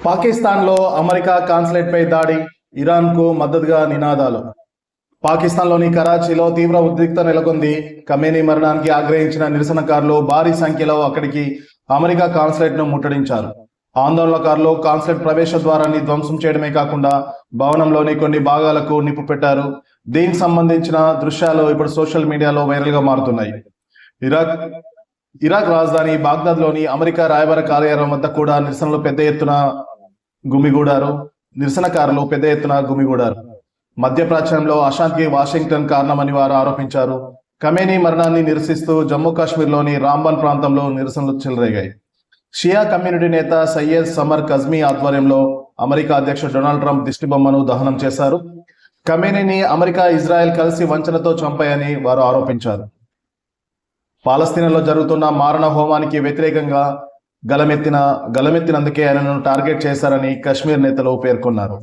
పాకిస్తాన్లో అమెరికా కాన్సులేట్పై దాడి, ఇరాన్కు మద్దతుగా నినాదాలు. పాకిస్తాన్లోని కరాచీలో తీవ్ర ఉద్రిక్తత నెలకొంది. ఖమేనీ మరణానికి ఆగ్రహించిన నిరసనకారులు భారీ సంఖ్యలో అక్కడికి అమెరికా కాన్సులేట్ను ముట్టడించారు. ఆందోళనకారులు కాన్సులేట్ ప్రవేశ ద్వారాన్ని ధ్వంసం చేయడమే కాకుండా భవనంలోని కొన్ని భాగాలకు నిప్పు పెట్టారు. దీనికి సంబంధించిన దృశ్యాలు ఇప్పుడు సోషల్ మీడియాలో వైరల్గా మారుతున్నాయి. ఇరాక్ రాజధాని బాగ్దాద్లోని అమెరికా రాయబార కార్యాలయం వద్ద కూడా నిరసనకారులు పెద్ద ఎత్తున గుమిగూడారు. మధ్యప్రాచ్యంలో అశాంతికి వాషింగ్టన్ కారణమని వారు ఆరోపించారు. ఖమేనీ మరణాన్ని నిరసిస్తూ జమ్మూ కాశ్మీర్లోని రాంబన్ ప్రాంతంలో నిరసనలు చెలరేగాయి. షియా కమ్యూనిటీ నేత సయ్యద్ సమర్ కజ్మీ ఆధ్వర్యంలో అమెరికా అధ్యక్షుడు డొనాల్డ్ ట్రంప్ దిష్టిబొమ్మను దహనం చేశారు. ఖమేనీని అమెరికా, ఇజ్రాయెల్ కలిసి వంచనతో చంపాయని వారు ఆరోపించారు. పాలస్తీనాలో జరుగుతున్న మారణ హోమానికి వ్యతిరేకంగా గలమెత్తినందుకే ఆయనను టార్గెట్ చేశారని కశ్మీర్ నేతలు పేర్కొన్నారు.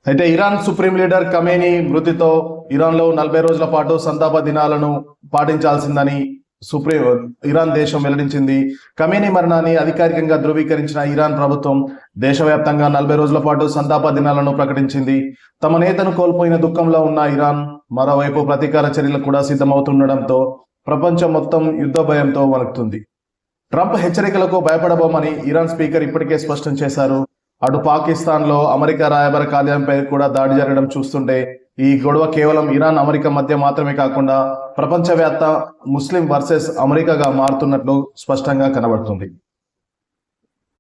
అయితే ఇరాన్ సుప్రీం లీడర్ ఖమేనీ మృతితో ఇరాన్లో 40 రోజుల పాటు సంతాప దినాలను పాటించాల్సిందని ఇరాన్ దేశం వెల్లడించింది. ఖమేనీ మరణాన్ని అధికారికంగా ధృవీకరించిన ఇరాన్ ప్రభుత్వం దేశవ్యాప్తంగా 40 రోజుల పాటు సంతాప దినాలను ప్రకటించింది. తమ నేతను కోల్పోయిన దుఃఖంలో ఉన్న ఇరాన్ మరోవైపు ప్రతీకార చర్యలు కూడా సిద్ధమవుతుండడంతో ప్రపంచం మొత్తం యుద్ధ భయంతో వణుకుతుంది. ట్రంప్ హెచ్చరికలకు భయపడబోమని ఇరాన్ స్పీకర్ ఇప్పటికే స్పష్టం చేశారు. అటు పాకిస్తాన్లో అమెరికా రాయబార కార్యాలయంపై కూడా దాడి జరగడం చూస్తుంటే ఈ గొడవ కేవలం ఇరాన్, అమెరికా మధ్య మాత్రమే కాకుండా ప్రపంచవ్యాప్త ముస్లిం వర్సెస్ అమెరికాగా మారుతున్నట్లు స్పష్టంగా కనబడుతుంది.